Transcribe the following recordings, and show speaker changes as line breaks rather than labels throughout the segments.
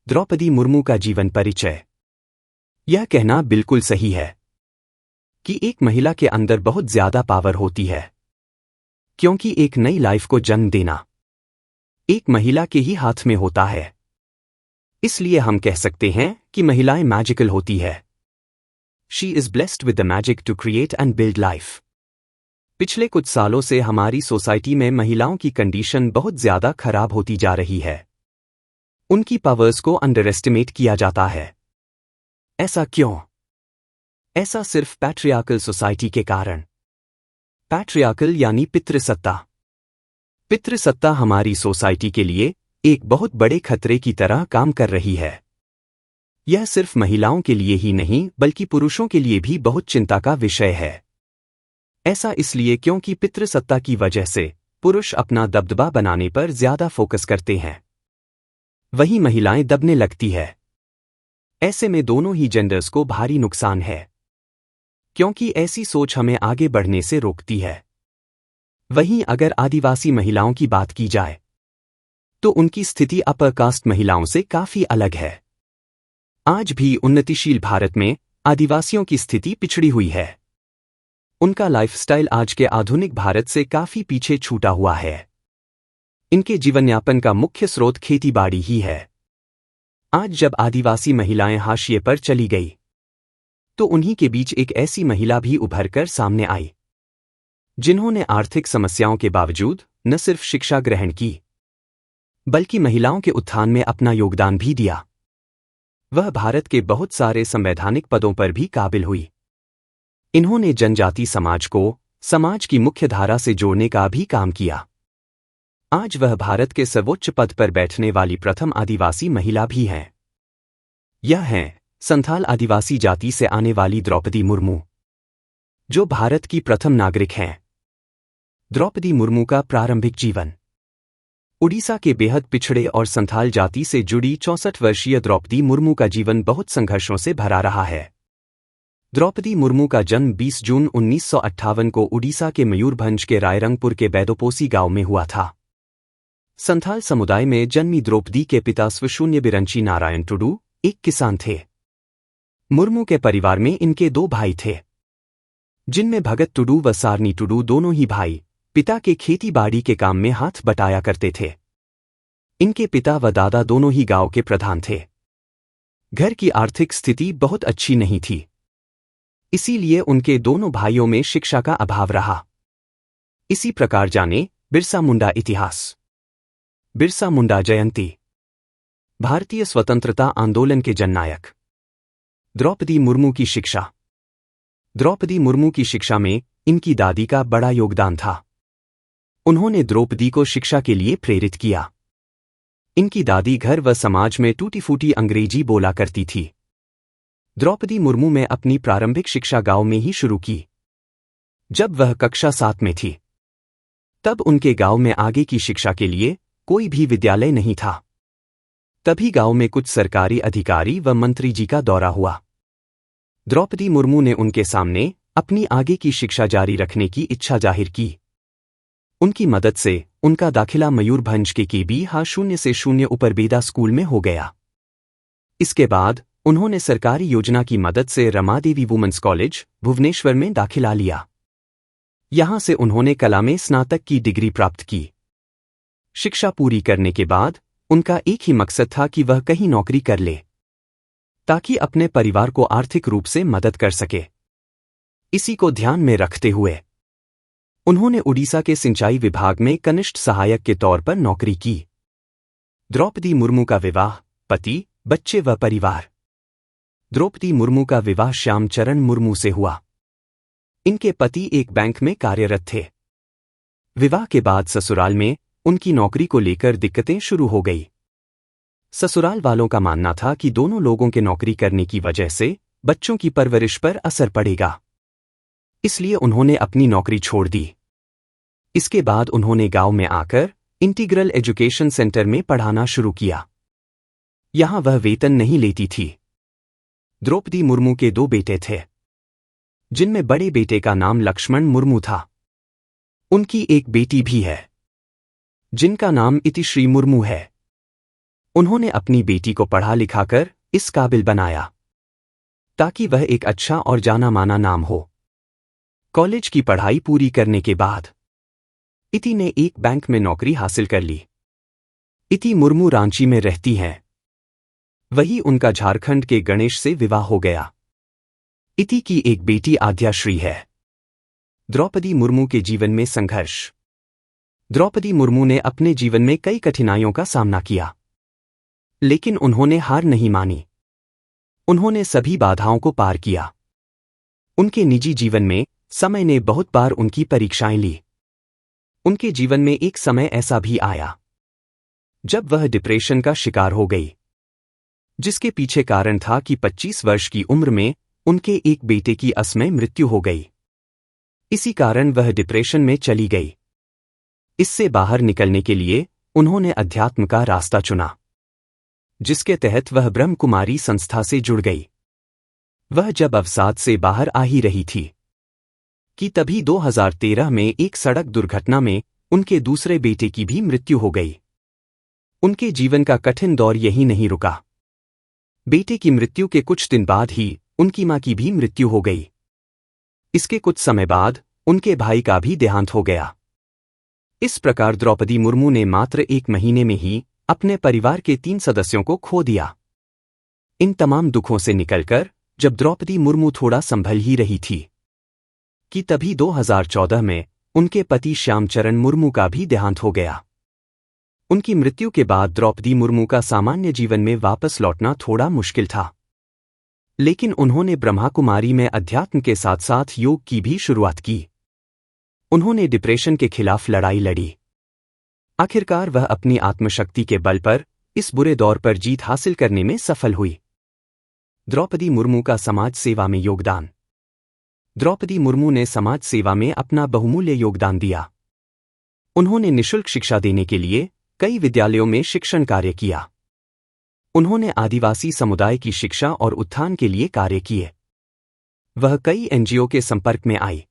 द्रौपदी मुर्मू का जीवन परिचय। यह कहना बिल्कुल सही है कि एक महिला के अंदर बहुत ज्यादा पावर होती है, क्योंकि एक नई लाइफ को जन्म देना एक महिला के ही हाथ में होता है। इसलिए हम कह सकते हैं कि महिलाएं मैजिकल होती है। She is blessed with the magic to create and build life. पिछले कुछ सालों से हमारी सोसाइटी में महिलाओं की कंडीशन बहुत ज्यादा खराब होती जा रही है। उनकी पावर्स को अंडर एस्टिमेट किया जाता है। ऐसा क्यों? ऐसा सिर्फ पैट्रियार्कल सोसाइटी के कारण। पैट्रियार्कल यानी पितृसत्ता। पितृसत्ता हमारी सोसाइटी के लिए एक बहुत बड़े खतरे की तरह काम कर रही है। यह सिर्फ महिलाओं के लिए ही नहीं बल्कि पुरुषों के लिए भी बहुत चिंता का विषय है। ऐसा इसलिए क्योंकि पितृसत्ता की वजह से पुरुष अपना दबदबा बनाने पर ज्यादा फोकस करते हैं, वहीं महिलाएं दबने लगती है। ऐसे में दोनों ही जेंडर्स को भारी नुकसान है, क्योंकि ऐसी सोच हमें आगे बढ़ने से रोकती है। वहीं अगर आदिवासी महिलाओं की बात की जाए तो उनकी स्थिति अपर कास्ट महिलाओं से काफी अलग है। आज भी उन्नतिशील भारत में आदिवासियों की स्थिति पिछड़ी हुई है। उनका लाइफस्टाइल आज के आधुनिक भारत से काफी पीछे छूटा हुआ है। इनके जीवनयापन का मुख्य स्रोत खेतीबाड़ी ही है। आज जब आदिवासी महिलाएं हाशिए पर चली गई तो उन्हीं के बीच एक ऐसी महिला भी उभरकर सामने आई, जिन्होंने आर्थिक समस्याओं के बावजूद न सिर्फ शिक्षा ग्रहण की बल्कि महिलाओं के उत्थान में अपना योगदान भी दिया। वह भारत के बहुत सारे संवैधानिक पदों पर भी काबिल हुई। इन्होंने जनजाति समाज को समाज की मुख्य धारा से जोड़ने का भी काम किया। आज वह भारत के सर्वोच्च पद पर बैठने वाली प्रथम आदिवासी महिला भी हैं। यह हैं संथाल आदिवासी जाति से आने वाली द्रौपदी मुर्मू, जो भारत की प्रथम नागरिक हैं। द्रौपदी मुर्मू का प्रारंभिक जीवन। उड़ीसा के बेहद पिछड़े और संथाल जाति से जुड़ी 64 वर्षीय द्रौपदी मुर्मू का जीवन बहुत संघर्षों से भरा रहा है। द्रौपदी मुर्मू का जन्म 20 जून 1958 को उड़ीसा के मयूरभंज के रायरंगपुर के बैदोपोसी गांव में हुआ था। संथाल समुदाय में जन्मी द्रौपदी के पिता स्वशून्य बिरंची नारायण टुडू एक किसान थे। मुर्मू के परिवार में इनके 2 भाई थे, जिनमें भगत टुडू व सारनी टुडू दोनों ही भाई पिता के खेती-बाड़ी के काम में हाथ बटाया करते थे। इनके पिता व दादा दोनों ही गांव के प्रधान थे। घर की आर्थिक स्थिति बहुत अच्छी नहीं थी, इसीलिए उनके दोनों भाइयों में शिक्षा का अभाव रहा। इसी प्रकार जाने बिरसा मुंडा इतिहास। बिरसा मुंडा जयंती। भारतीय स्वतंत्रता आंदोलन के जननायक। द्रौपदी मुर्मू की शिक्षा। द्रौपदी मुर्मू की शिक्षा में इनकी दादी का बड़ा योगदान था। उन्होंने द्रौपदी को शिक्षा के लिए प्रेरित किया। इनकी दादी घर व समाज में टूटी-फूटी अंग्रेजी बोला करती थी। द्रौपदी मुर्मू ने अपनी प्रारंभिक शिक्षा गांव में ही शुरू की। जब वह कक्षा 7 में थी, तब उनके गांव में आगे की शिक्षा के लिए कोई भी विद्यालय नहीं था। तभी गांव में कुछ सरकारी अधिकारी व मंत्री जी का दौरा हुआ। द्रौपदी मुर्मू ने उनके सामने अपनी आगे की शिक्षा जारी रखने की इच्छा जाहिर की। उनकी मदद से उनका दाखिला मयूरभंज के KB /0 से 0 उपरबेदा स्कूल में हो गया। इसके बाद उन्होंने सरकारी योजना की मदद से रमादेवी वुमेन्स कॉलेज भुवनेश्वर में दाखिला लिया। यहां से उन्होंने कला में स्नातक की डिग्री प्राप्त की। शिक्षा पूरी करने के बाद उनका एक ही मकसद था कि वह कहीं नौकरी कर ले, ताकि अपने परिवार को आर्थिक रूप से मदद कर सके। इसी को ध्यान में रखते हुए उन्होंने उड़ीसा के सिंचाई विभाग में कनिष्ठ सहायक के तौर पर नौकरी की। द्रौपदी मुर्मू का विवाह, पति, बच्चे व परिवार। द्रौपदी मुर्मू का विवाह श्यामचरण मुर्मू से हुआ। इनके पति एक बैंक में कार्यरत थे। विवाह के बाद ससुराल में उनकी नौकरी को लेकर दिक्कतें शुरू हो गई। ससुराल वालों का मानना था कि दोनों लोगों के नौकरी करने की वजह से बच्चों की परवरिश पर असर पड़ेगा, इसलिए उन्होंने अपनी नौकरी छोड़ दी। इसके बाद उन्होंने गांव में आकर इंटीग्रल एजुकेशन सेंटर में पढ़ाना शुरू किया। यहां वह वेतन नहीं लेती थी। द्रौपदी मुर्मू के 2 बेटे थे, जिनमें बड़े बेटे का नाम लक्ष्मण मुर्मू था। उनकी एक बेटी भी है, जिनका नाम इतिश्री मुर्मू है। उन्होंने अपनी बेटी को पढ़ा लिखाकर इस काबिल बनाया ताकि वह एक अच्छा और जाना माना नाम हो। कॉलेज की पढ़ाई पूरी करने के बाद इति ने एक बैंक में नौकरी हासिल कर ली। इति मुर्मू रांची में रहती हैं। वही उनका झारखंड के गणेश से विवाह हो गया। इति की एक बेटी आद्याश्री है। द्रौपदी मुर्मू के जीवन में संघर्ष। द्रौपदी मुर्मू ने अपने जीवन में कई कठिनाइयों का सामना किया, लेकिन उन्होंने हार नहीं मानी। उन्होंने सभी बाधाओं को पार किया। उनके निजी जीवन में समय ने बहुत बार उनकी परीक्षाएं ली। उनके जीवन में एक समय ऐसा भी आया जब वह डिप्रेशन का शिकार हो गई, जिसके पीछे कारण था कि 25 वर्ष की उम्र में उनके एक बेटे की असमय मृत्यु हो गई। इसी कारण वह डिप्रेशन में चली गई। इससे बाहर निकलने के लिए उन्होंने अध्यात्म का रास्ता चुना, जिसके तहत वह ब्रह्म कुमारी संस्था से जुड़ गई। वह जब अवसाद से बाहर आ ही रही थी कि तभी 2013 में एक सड़क दुर्घटना में उनके दूसरे बेटे की भी मृत्यु हो गई। उनके जीवन का कठिन दौर यही नहीं रुका। बेटे की मृत्यु के कुछ दिन बाद ही उनकी मां की भी मृत्यु हो गई। इसके कुछ समय बाद उनके भाई का भी देहांत हो गया। इस प्रकार द्रौपदी मुर्मू ने मात्र 1 महीने में ही अपने परिवार के 3 सदस्यों को खो दिया। इन तमाम दुखों से निकलकर जब द्रौपदी मुर्मू थोड़ा संभल ही रही थी कि तभी 2014 में उनके पति श्यामचरण मुर्मू का भी देहांत हो गया। उनकी मृत्यु के बाद द्रौपदी मुर्मू का सामान्य जीवन में वापस लौटना थोड़ा मुश्किल था, लेकिन उन्होंने ब्रह्मा कुमारी में अध्यात्म के साथ साथ योग की भी शुरुआत की। उन्होंने डिप्रेशन के खिलाफ लड़ाई लड़ी। आखिरकार वह अपनी आत्मशक्ति के बल पर इस बुरे दौर पर जीत हासिल करने में सफल हुई। द्रौपदी मुर्मू का समाज सेवा में योगदान। द्रौपदी मुर्मू ने समाज सेवा में अपना बहुमूल्य योगदान दिया। उन्होंने निःशुल्क शिक्षा देने के लिए कई विद्यालयों में शिक्षण कार्य किया। उन्होंने आदिवासी समुदाय की शिक्षा और उत्थान के लिए कार्य किए। वह कई एनजीओ के संपर्क में आई,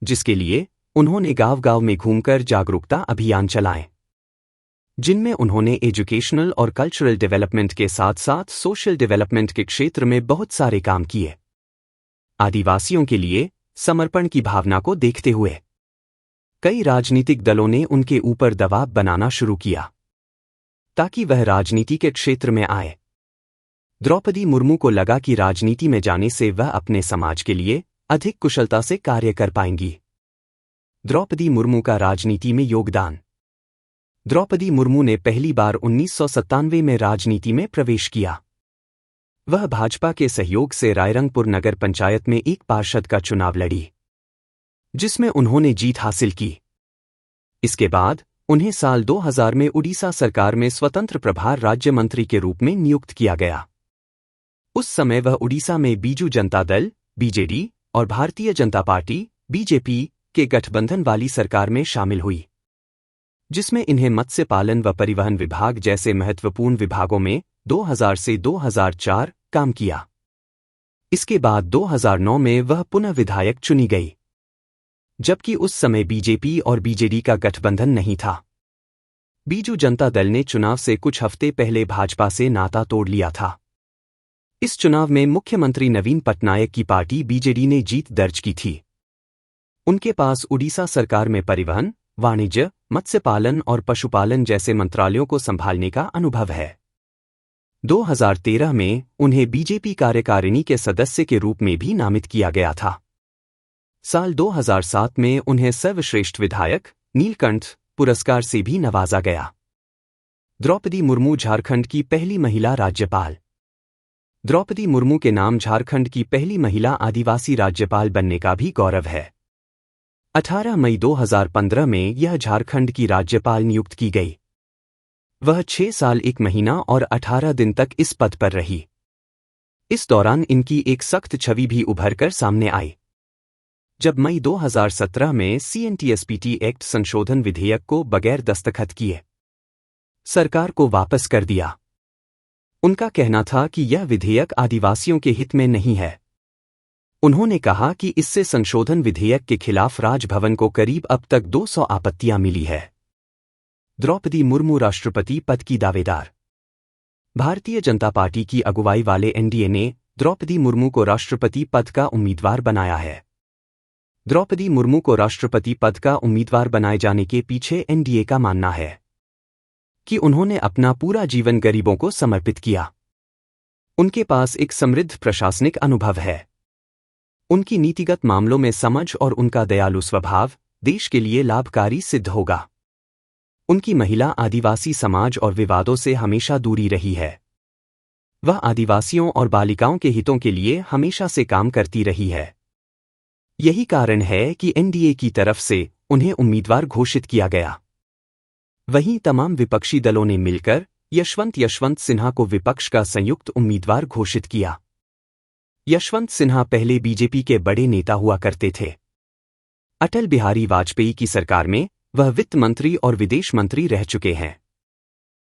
जिसके लिए उन्होंने गांव-गांव में घूमकर जागरूकता अभियान चलाए, जिनमें उन्होंने एजुकेशनल और कल्चरल डेवलपमेंट के साथ साथ सोशल डेवलपमेंट के क्षेत्र में बहुत सारे काम किए। आदिवासियों के लिए समर्पण की भावना को देखते हुए कई राजनीतिक दलों ने उनके ऊपर दबाव बनाना शुरू किया ताकि वह राजनीति के क्षेत्र में आए। द्रौपदी मुर्मू को लगा कि राजनीति में जाने से वह अपने समाज के लिए अधिक कुशलता से कार्य कर पाएंगी। द्रौपदी मुर्मू का राजनीति में योगदान। द्रौपदी मुर्मू ने पहली बार 1997 में राजनीति में प्रवेश किया। वह भाजपा के सहयोग से रायरंगपुर नगर पंचायत में एक पार्षद का चुनाव लड़ी, जिसमें उन्होंने जीत हासिल की। इसके बाद उन्हें साल 2000 में उड़ीसा सरकार में स्वतंत्र प्रभार राज्य मंत्री के रूप में नियुक्त किया गया। उस समय वह उड़ीसा में बीजू जनता दल बीजेडी और भारतीय जनता पार्टी बीजेपी के गठबंधन वाली सरकार में शामिल हुई, जिसमें इन्हें मत्स्य पालन व परिवहन विभाग जैसे महत्वपूर्ण विभागों में 2000 से 2004 काम किया। इसके बाद 2009 में वह पुनः विधायक चुनी गई, जबकि उस समय बीजेपी और बीजेडी का गठबंधन नहीं था। बीजू जनता दल ने चुनाव से कुछ हफ्ते पहले भाजपा से नाता तोड़ लिया था। इस चुनाव में मुख्यमंत्री नवीन पटनायक की पार्टी बीजेडी ने जीत दर्ज की थी। उनके पास उड़ीसा सरकार में परिवहन, वाणिज्य, मत्स्य पालन और पशुपालन जैसे मंत्रालयों को संभालने का अनुभव है। 2013 में उन्हें बीजेपी कार्यकारिणी के सदस्य के रूप में भी नामित किया गया था। साल 2007 में उन्हें सर्वश्रेष्ठ विधायक नीलकंठ पुरस्कार से भी नवाजा गया। द्रौपदी मुर्मू झारखंड की पहली महिला राज्यपाल। द्रौपदी मुर्मू के नाम झारखंड की पहली महिला आदिवासी राज्यपाल बनने का भी गौरव है। 18 मई 2015 में यह झारखंड की राज्यपाल नियुक्त की गई। वह 6 साल 1 महीना और 18 दिन तक इस पद पर रही। इस दौरान इनकी एक सख्त छवि भी उभर कर सामने आई, जब मई 2017 में CNTSPT एक्ट संशोधन विधेयक को बगैर दस्तखत किए सरकार को वापस कर दिया। उनका कहना था कि यह विधेयक आदिवासियों के हित में नहीं है। उन्होंने कहा कि इससे संशोधन विधेयक के खिलाफ राजभवन को करीब अब तक 200 आपत्तियां मिली है। द्रौपदी मुर्मू राष्ट्रपति पद की दावेदार। भारतीय जनता पार्टी की अगुवाई वाले एनडीए ने द्रौपदी मुर्मू को राष्ट्रपति पद का उम्मीदवार बनाया है। द्रौपदी मुर्मू को राष्ट्रपति पद का उम्मीदवार बनाए जाने के पीछे एनडीए का मानना है कि उन्होंने अपना पूरा जीवन गरीबों को समर्पित किया। उनके पास एक समृद्ध प्रशासनिक अनुभव है। उनकी नीतिगत मामलों में समझ और उनका दयालु स्वभाव देश के लिए लाभकारी सिद्ध होगा। उनकी महिला आदिवासी समाज और विवादों से हमेशा दूरी रही है। वह आदिवासियों और बालिकाओं के हितों के लिए हमेशा से काम करती रही है। यही कारण है कि एनडीए की तरफ से उन्हें उम्मीदवार घोषित किया गया। वहीं तमाम विपक्षी दलों ने मिलकर यशवंत सिन्हा को विपक्ष का संयुक्त उम्मीदवार घोषित किया। यशवंत सिन्हा पहले बीजेपी के बड़े नेता हुआ करते थे। अटल बिहारी वाजपेयी की सरकार में वह वित्त मंत्री और विदेश मंत्री रह चुके हैं।